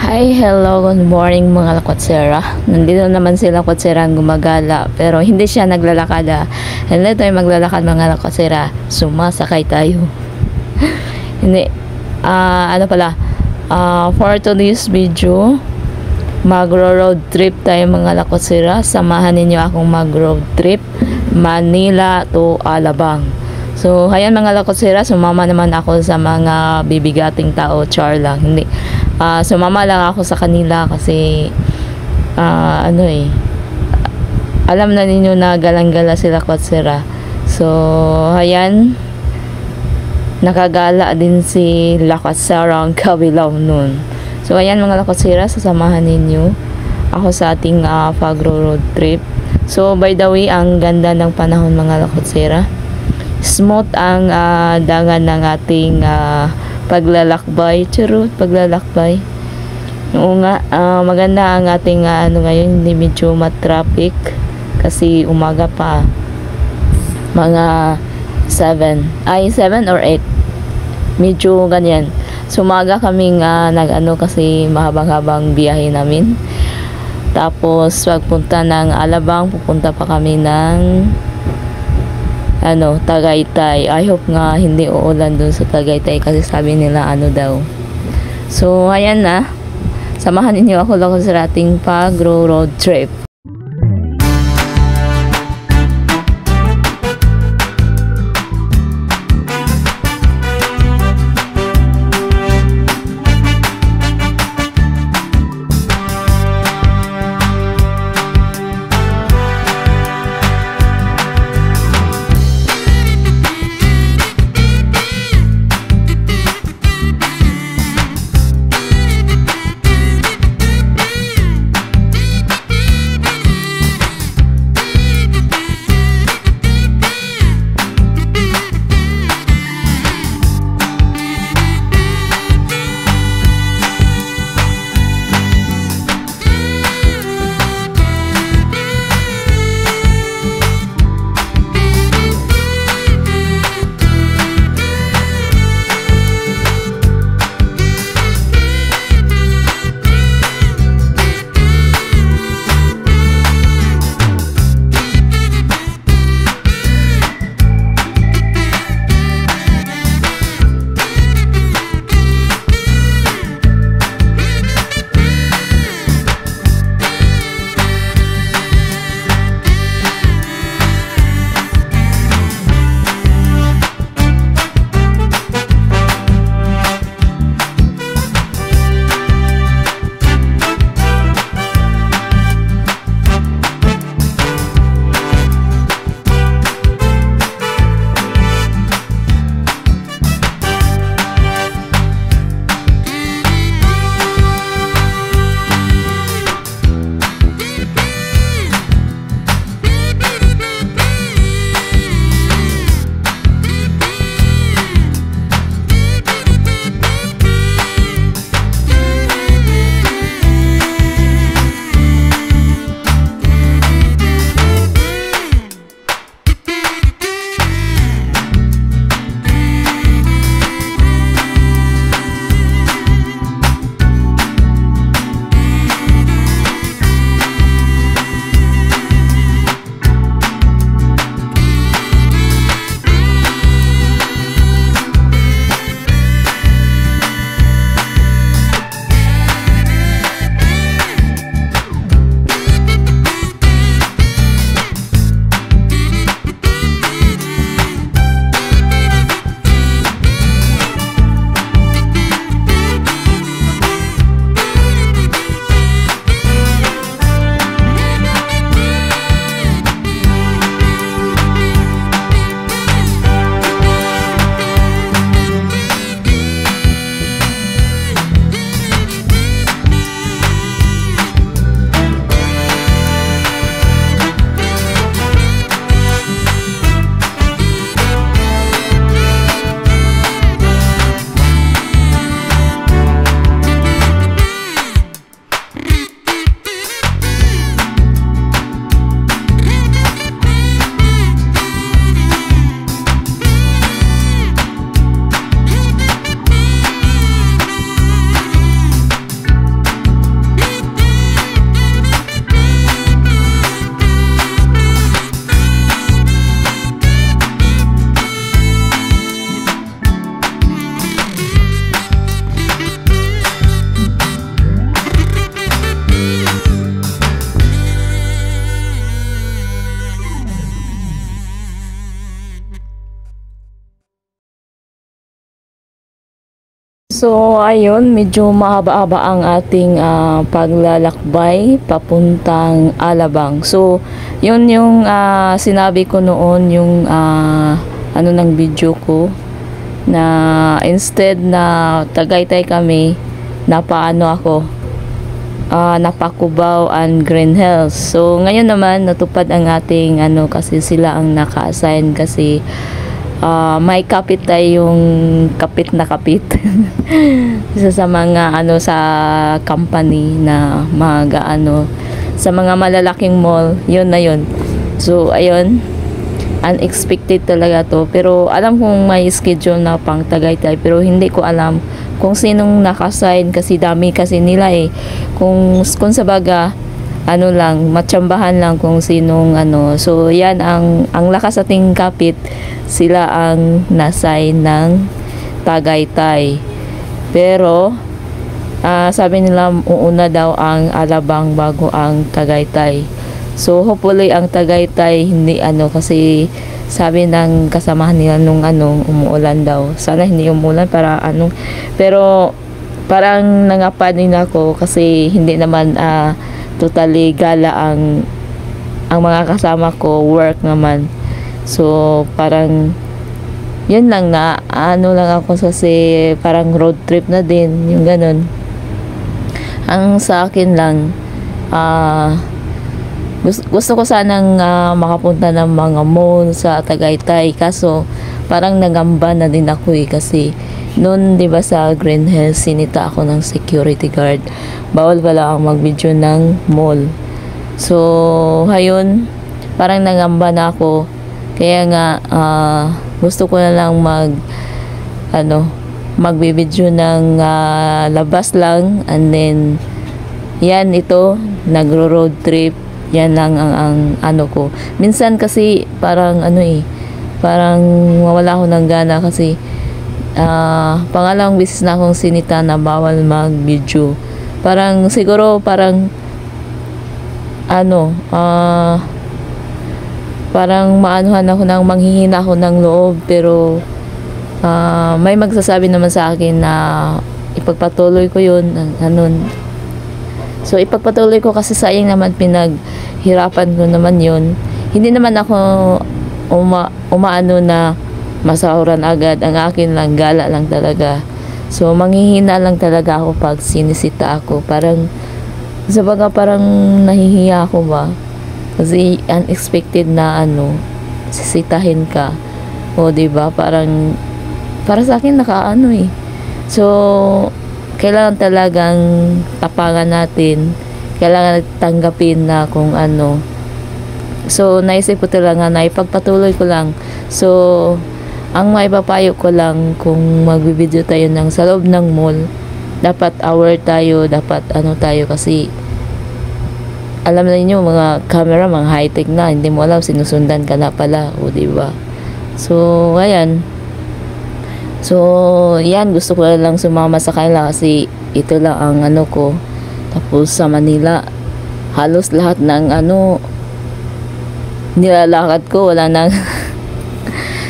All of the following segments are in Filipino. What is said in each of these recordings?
Hi, hello, good morning mga lakwatsera. Nandito naman sila kwatsera gumagala pero hindi siya naglalakad. Hindi tayo maglalakad mga lakwatsera. Sumasakay tayo. Hindi. For today's video, magro-road trip tayo mga lakwatsera. Samahan ninyo akong mag-road trip Manila to Alabang. So, ayan mga lakwatsera, sumama naman ako sa mga bibigating tao, char lang. Hindi. Sumama lang ako sa kanila kasi alam na ninyo na galang-gala sila kwatsera. So, ayan, nakagala din si lakwatsera ang kabilaw nun. So, ayan mga lakwatsera, sasamahan ninyo ako sa ating pag-road trip. So, by the way, ang ganda ng panahon mga lakwatsera. Smooth ang dangan ng ating paglalakbay. Charot, paglalakbay. Oo nga, maganda ang ating ngayon, hindi medyo matraffic kasi umaga pa. Mga 7 or 8. Medyo ganyan. So umaga kaming kasi mahabang-habang biyahe namin. Tapos pagpunta ng Alabang, pupunta pa kami ng Tagaytay. I hope nga hindi uulan dun sa Tagaytay kasi sabi nila daw. So ayan na, samahan ninyo ako lang sa ating pag-road trip. So, ayun, medyo mahaba-haba ang ating paglalakbay papuntang Alabang. So, yun yung sinabi ko noon, yung ano ng video ko, na instead na Tagaytay kami, napaano ako, Napacubao and Green Hills. So, ngayon naman, natupad ang ating kasi sila ang naka-assign kasi may kapit tayong kapit na kapit isa sa mga sa company na sa mga malalaking mall, yun na yun. So ayun, unexpected talaga to, pero alam kong may schedule na pang Tagaytay, pero hindi ko alam kung sinong naka-assign kasi dami kasi nila kung sa baga lang, matsambahan lang kung sinong So, yan ang lakas ating kapit, sila ang nasay ng Tagaytay. Pero, sabi nila, uuna daw ang Alabang bago ang Tagaytay. So, hopefully, ang Tagaytay, hindi kasi sabi ng kasamahan nila nung umuulan daw. Sana hindi umuulan para Pero, parang nangapanin ako kasi hindi naman, totally gala ang mga kasama ko, work naman. So parang yun lang na lang ako kasi parang road trip na din, yung ganun. Ang sa akin lang, gusto ko sanang makapunta ng mga mall sa Tagaytay, kaso parang nagamba na din ako kasi noon, 'di ba, sa Green Hills sinita ako ng security guard. Bawal pala ang mag-video ng mall. So, hayun, parang nangamba na ako. Kaya nga gusto ko na lang magbibideo ng labas lang, and then yan, ito nagro-road trip. Yan lang ang ko. Minsan kasi parang parang mawala ako ng gana kasi pangalawang beses na akong sinita na bawal mag-video. Parang siguro parang parang maanuhan ako ng manghihina ako ng loob, pero may magsasabi naman sa akin na ipagpatuloy ko yun, So ipagpatuloy ko kasi sayang naman, pinaghirapan ko naman yun. Hindi naman ako umaano na masahuran agad. Ang akin lang, gala lang talaga. So, manghihina lang talaga ako pag sinisita ako. Parang, sa baga parang nahihiya ako ba? Kasi unexpected na sisitahin ka. O, diba? Parang, para sa akin So, kailangan talagang tapangan natin. Kailangan tanggapin na kung So, naisip ko talaga na ipagpatuloy ko lang. So, ang maipapayo ko lang, kung magbibideo tayo sa loob ng mall, dapat aware tayo, dapat tayo, kasi alam na niyo mga camera, mga high-tech na, hindi mo alam, sinusundan ka na pala, o diba? So, ayan. So, yan, gusto ko lang sumama sa kanila kasi ito lang ang ko. Tapos sa Manila, halos lahat ng nilalakad ko, wala nang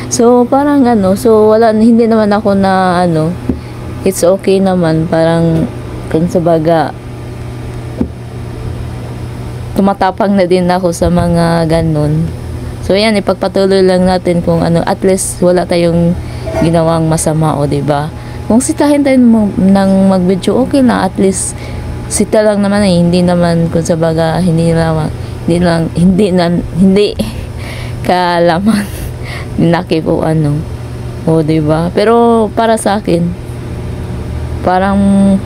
so parang so wala, hindi naman ako na it's okay naman, parang kung sa baga tumatapang na din ako sa mga ganun. So yan, ipagpatuloy lang natin kung at least wala tayong ginawang masama, o diba? Kung sitahin tayo ng mag-video, okay na, at least sita lang naman hindi naman kung sa baga hindi kalaman naki po o diba? Pero para sa akin, parang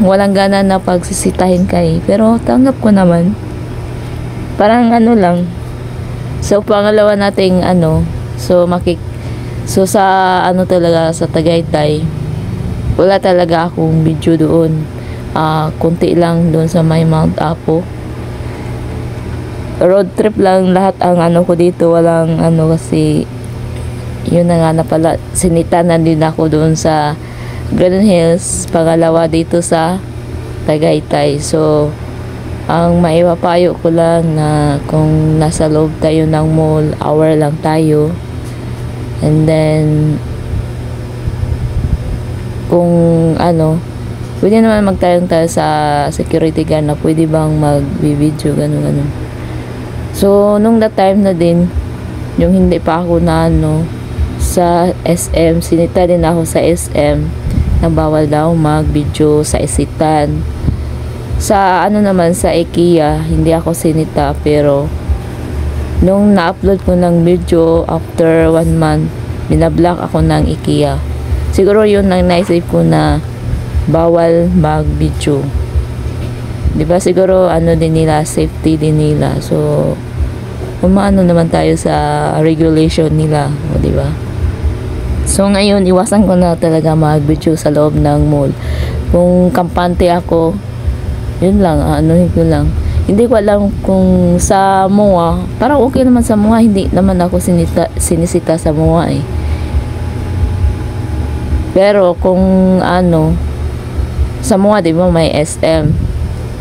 walang gana na pagsisitahin pero tanggap ko naman, parang lang. So pangalawa nating so sa talaga sa Tagaytay, wala talaga akong video doon. Kunti lang doon sa may Mount Apo. Road trip lang lahat ang ko dito, walang kasi yun na nga na pala, sinita na din ako doon sa Green Hills, pangalawa dito sa Tagaytay. So ang maipapayo ko lang na kung nasa loob tayo ng mall, hour lang tayo, and then kung pwede naman magtanong tayo sa security guard na pwede bang mag-video, ganun. So, nung that time na din, yung hindi pa ako na sa SM, sinita din ako sa SM na bawal daw mag-video sa isitan. Sa naman sa IKEA, hindi ako sinita, pero nung na-upload ko ng video after 1 month, binablock ako ng IKEA. Siguro yun ang naisip ko na bawal mag-video. Diba siguro din nila, safety din nila. So, umaano naman tayo sa regulation nila, o diba? So ngayon, iwasan ko na talaga mag-video sa loob ng mall. Kung kampante ako, yun lang, ko lang. Hindi ko alam kung sa MOA, parang okay naman sa MOA, hindi naman ako sinisita sa MOA eh. Pero kung sa MOA, di ba may SM.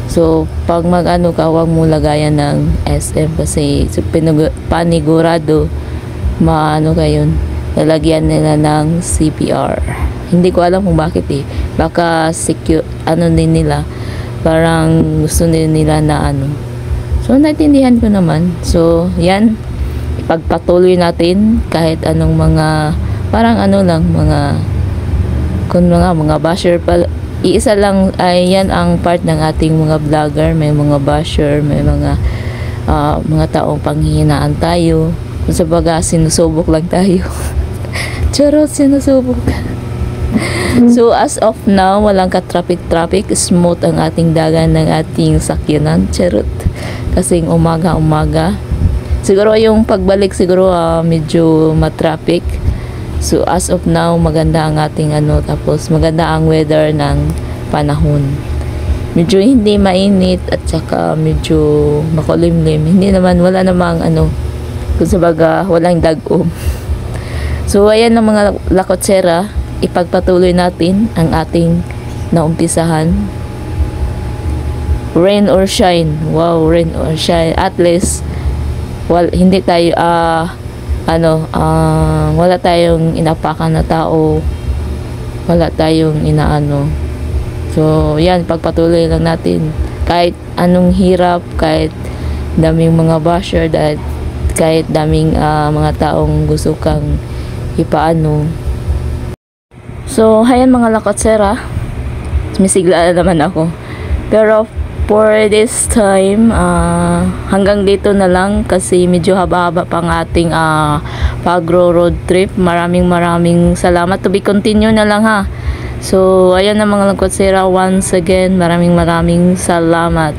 So, pag ka, huwag mo lagayan ng SM kasi panigurado, kayo, lalagyan nila ng CPR. Hindi ko alam kung bakit eh. Baka secure, din nila. Parang gusto nila na So, naintindihan ko naman. So, yan. Ipagpatuloy natin kahit anong mga, parang mga basher pa. Iisa lang ay yan ang part ng ating mga vlogger. May mga basher, may mga taong panghihinaan tayo. Kung sa baga, sinusubok lang tayo. Charot, sinusubok. So, as of now, walang ka-traffic. Smooth ang ating dagan ng ating sakyanan. Charot. Kasing umaga. Siguro yung pagbalik, medyo matraffic. So, as of now, maganda ang ating tapos maganda ang weather ng panahon. Medyo hindi mainit at saka medyo makulimlim. Wala namang kung sa baga, walang dagom. So, ayan ang mga lakotsera. Ipagpatuloy natin ang ating naumpisahan. Rain or shine. Wow, rain or shine. At least, hindi tayo, wala tayong inapakan na tao. Wala tayong So, yan, pagpatuloy lang natin. Kahit anong hirap, kahit daming mga basher, kahit daming mga taong gusto kang ipaano. So, hayan mga lakotsera. Sumisigla naman ako. Pero, for this time, hanggang dito na lang kasi medyo haba-haba pang ating Fagro road trip. Maraming salamat. To be continue na lang ha. So, ayan na mga lakotsera. Once again, maraming salamat.